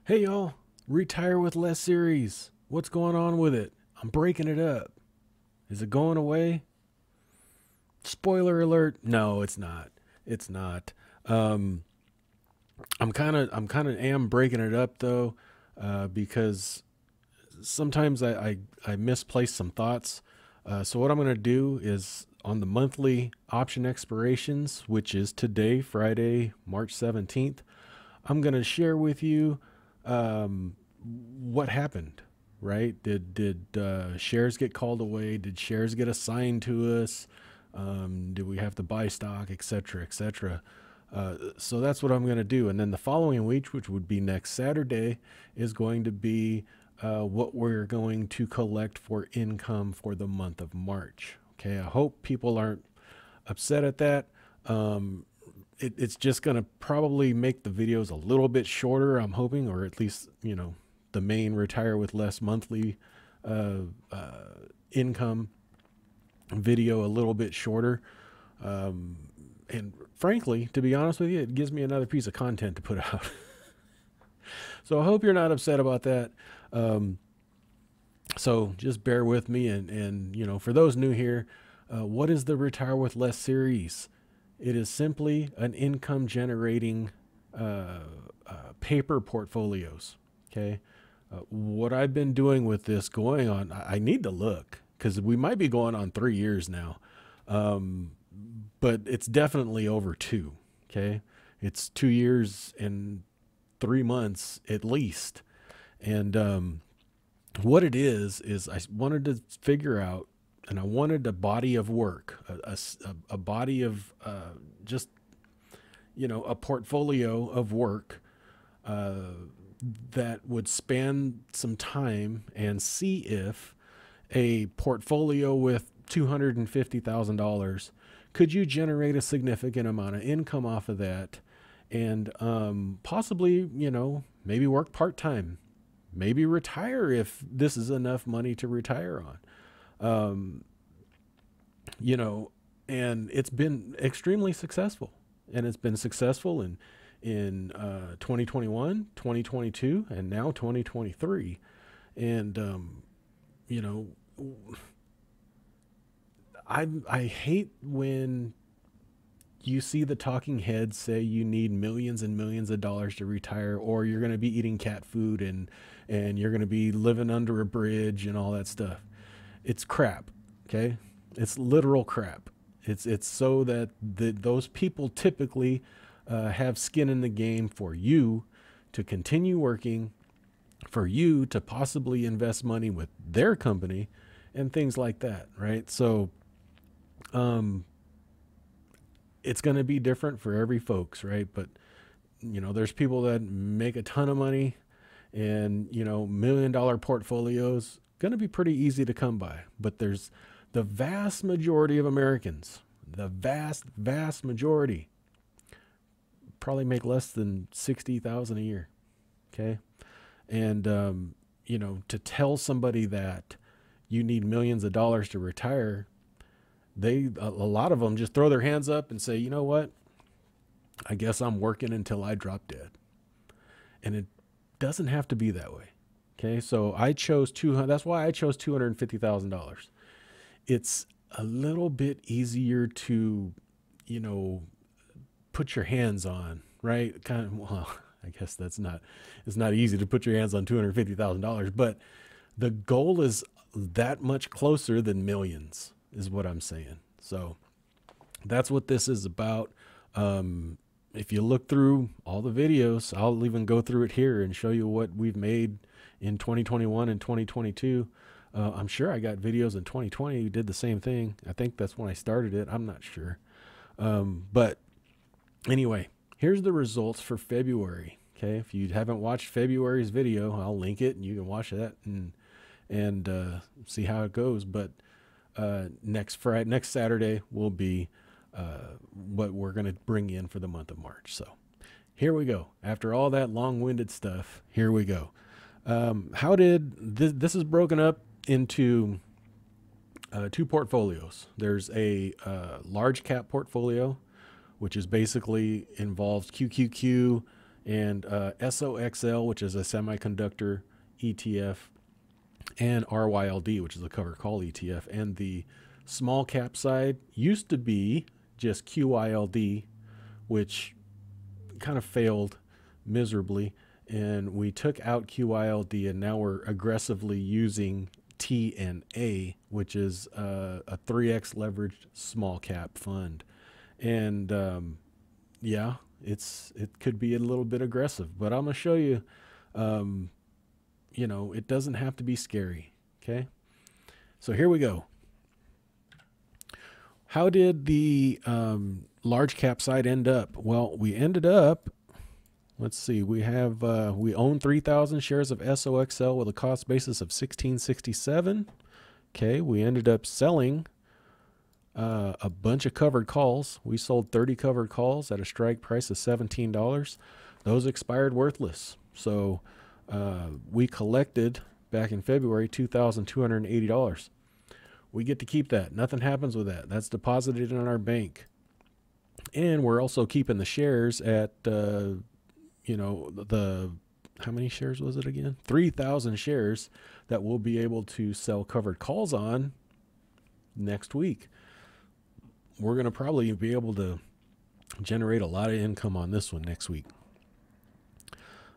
Hey y'all, Retire with Less series. What's going on with it? I'm breaking it up. Is it going away? Spoiler alert. No, it's not. It's not. Um I'm kind of am breaking it up though, because sometimes I misplace some thoughts. So what I'm going to do is on the monthly option expirations, which is today, Friday, March 17th, I'm going to share with you um, what happened. Right? Did shares get called away? Did shares get assigned to us? Did we have to buy stock, etc., etc.? So that's what I'm going to do. And then the following week, which would be next Saturday, is going to be what we're going to collect for income for the month of March. Okay, I hope people aren't upset at that. Um, it's just going to probably make the videos a little bit shorter, I'm hoping, or at least, the main Retire with Less monthly uh, uh, income video a little bit shorter. Um, and frankly, to be honest with you, it gives me another piece of content to put out. So I hope you're not upset about that. Um, so just bear with me. And for those new here, what is the Retire with Less series? It is simply an income generating uh, paper portfolios. Okay. What I've been doing with this going on, I need to look because we might be going on 3 years now. Um, but it's definitely over two. Okay. It's 2 years and 3 months at least. And what it is I wanted to figure out, and I wanted a body of work, a body of just, a portfolio of work uh, that would span some time and see if a portfolio with $250,000 could you generate a significant amount of income off of that, and possibly, maybe work part time, maybe retire if this is enough money to retire on. You know, and it's been extremely successful, and it's been successful in 2021, 2022, and now 2023. And you know, I hate when you see the talking heads say you need millions and millions of dollars to retire, or you're going to be eating cat food and you're going to be living under a bridge and all that stuff. It's crap. Okay, it's literal crap. It's so that those people typically have skin in the game for you to continue working, for you to possibly invest money with their company and things like that, right? So um, it's going to be different for every folks, right? But there's people that make a ton of money, and $1 million portfolios going to be pretty easy to come by. But there's the vast majority of Americans, the vast majority, probably make less than 60,000 a year. Okay, and to tell somebody that you need millions of dollars to retire, a lot of them just throw their hands up and say, you know what, I guess I'm working until I drop dead. And it doesn't have to be that way. Okay, so I chose that's why I chose $250,000. It's a little bit easier to, you know, put your hands on, right? Kind of, well, I guess it's not easy to put your hands on $250,000, but the goal is that much closer than millions, is what I'm saying. So that's what this is about. If you look through all the videos, I'll even go through it here and show you what we've made in 2021 and 2022. I'm sure I got videos in 2020 who did the same thing. I think that's when I started it. I'm not sure. But anyway, here's the results for February. Okay, if you haven't watched February's video, I'll link it and you can watch that and see how it goes. But next Saturday will be what we're going to bring in for the month of March. So here we go. After all that long-winded stuff, here we go. How did this is broken up into two portfolios. There's a large cap portfolio, which is basically involves QQQ and SOXL, which is a semiconductor ETF, and RYLD, which is a covered call ETF. And the small cap side used to be just QYLD, which kind of failed miserably. And we took out QYLD, and now we're aggressively using TNA, which is a 3x leveraged small cap fund. And yeah, it could be a little bit aggressive, but I'm gonna show you. It doesn't have to be scary. Okay, so here we go. How did the large cap side end up? Well, we ended up, let's see, we own 3,000 shares of SOXL with a cost basis of $16.67. Okay, we ended up selling a bunch of covered calls. We sold 30 covered calls at a strike price of $17. Those expired worthless. So we collected back in February $2,280. We get to keep that. Nothing happens with that. That's deposited in our bank. And we're also keeping the shares at, how many shares was it again? 3,000 shares that we'll be able to sell covered calls on next week. We're going to probably be able to generate a lot of income on this one next week.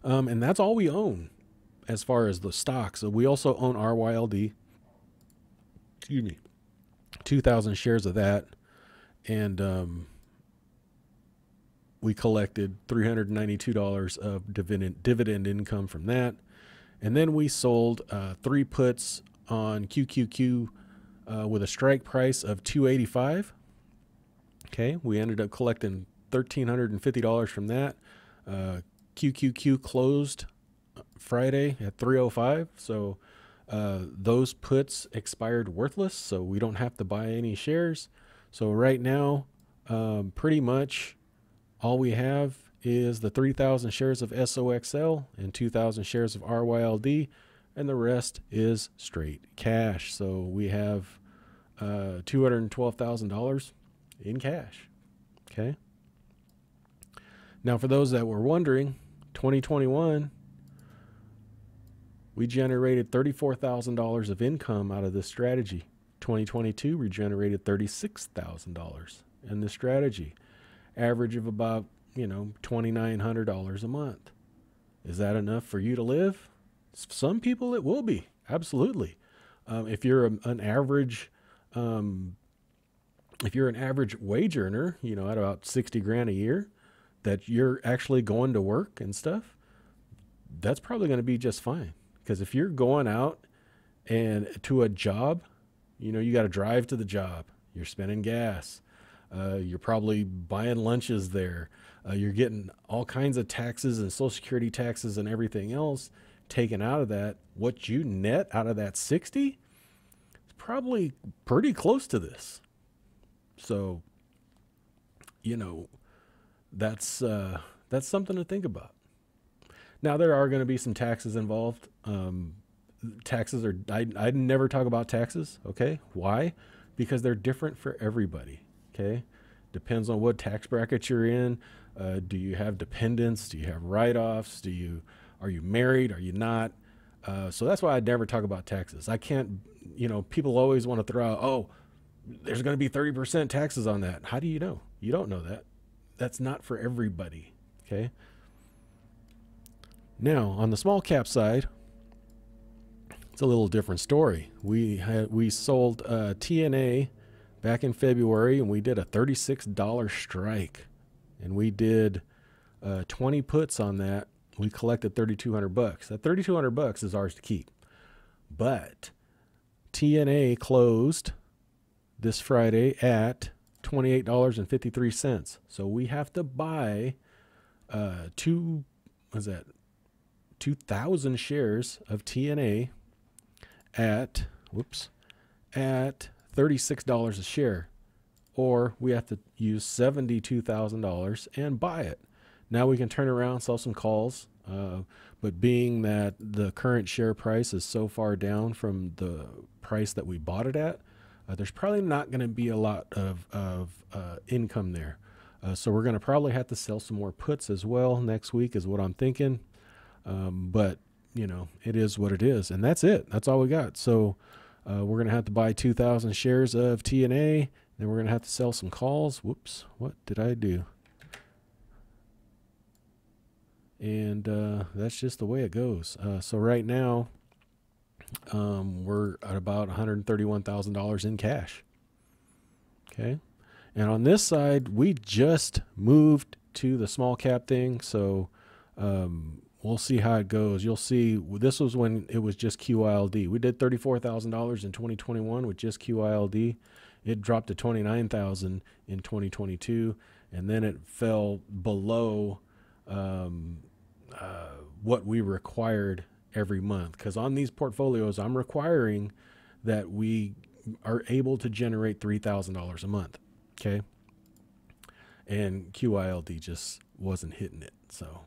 And that's all we own as far as the stocks. So we also own RYLD. Excuse me, 2,000 shares of that, and we collected $392 of dividend income from that. And then we sold 3 puts on QQQ with a strike price of $285. Okay, we ended up collecting $1,350 from that. QQQ closed Friday at 305, so those puts expired worthless, so we don't have to buy any shares. So right now, pretty much all we have is the 3,000 shares of SOXL and 2,000 shares of RYLD, and the rest is straight cash. So we have $212,000 in cash. Okay. Now, for those that were wondering, 2021, we generated $34,000 of income out of this strategy. 2022, we generated $36,000 in this strategy, average of about, $2,900 a month. Is that enough for you to live? Some people it will be, absolutely. If you're an average, wage earner, at about 60 grand a year, that you're actually going to work and stuff, that's probably going to be just fine. Because if you're going out and to a job, you got to drive to the job. You're spending gas. You're probably buying lunches there. You're getting all kinds of taxes and Social Security taxes and everything else taken out of that. What you net out of that 60 is probably pretty close to this. So, that's something to think about. Now, there are going to be some taxes involved. Taxes are, I never talk about taxes. Okay. Why? Because they're different for everybody. Okay. Depends on what tax bracket you're in. Do you have dependents? Do you have write-offs? Are you married? Are you not? So that's why I never talk about taxes. I can't, people always want to throw out, oh, there's going to be 30% taxes on that. How do you know? You don't know that. That's not for everybody. Okay. Now, on the small cap side, it's a little different story. We sold TNA back in February, and we did a $36 strike, and we did 20 puts on that. We collected $3,200. That $3,200 is ours to keep. But TNA closed this Friday at $28.53. So we have to buy 2,000 shares of TNA at $36 a share, or we have to use $72,000 and buy it. Now we can turn around, sell some calls, but being that the current share price is so far down from the price that we bought it at, there's probably not going to be a lot of income there. So we're going to probably have to sell some more puts as well next week is what I'm thinking. But you know, it is what it is, and that's it. That's all we got. So we're going to have to buy 2,000 shares of TNA. Then we're going to have to sell some calls. Whoops, what did I do? And that's just the way it goes. So right now, we're at about $131,000 in cash. Okay. And on this side, we just moved to the small cap thing. So we'll see how it goes. You'll see this was when it was just QILD. We did $34,000 in 2021 with just QILD. It dropped to $29,000 in 2022. And then it fell below what we required every month. Because on these portfolios, I'm requiring that we are able to generate $3,000 a month. Okay. And QILD just wasn't hitting it. So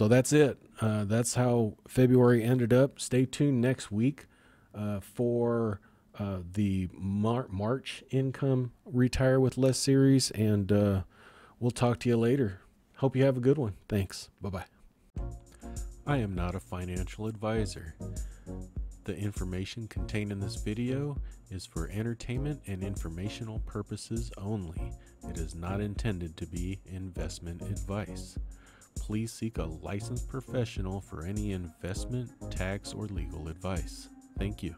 that's it. That's how February ended up. Stay tuned next week for the March income retire with less series. And we'll talk to you later. Hope you have a good one. Thanks. Bye-bye. I am not a financial advisor. The information contained in this video is for entertainment and informational purposes only. It is not intended to be investment advice. Please seek a licensed professional for any investment, tax, or legal advice. Thank you.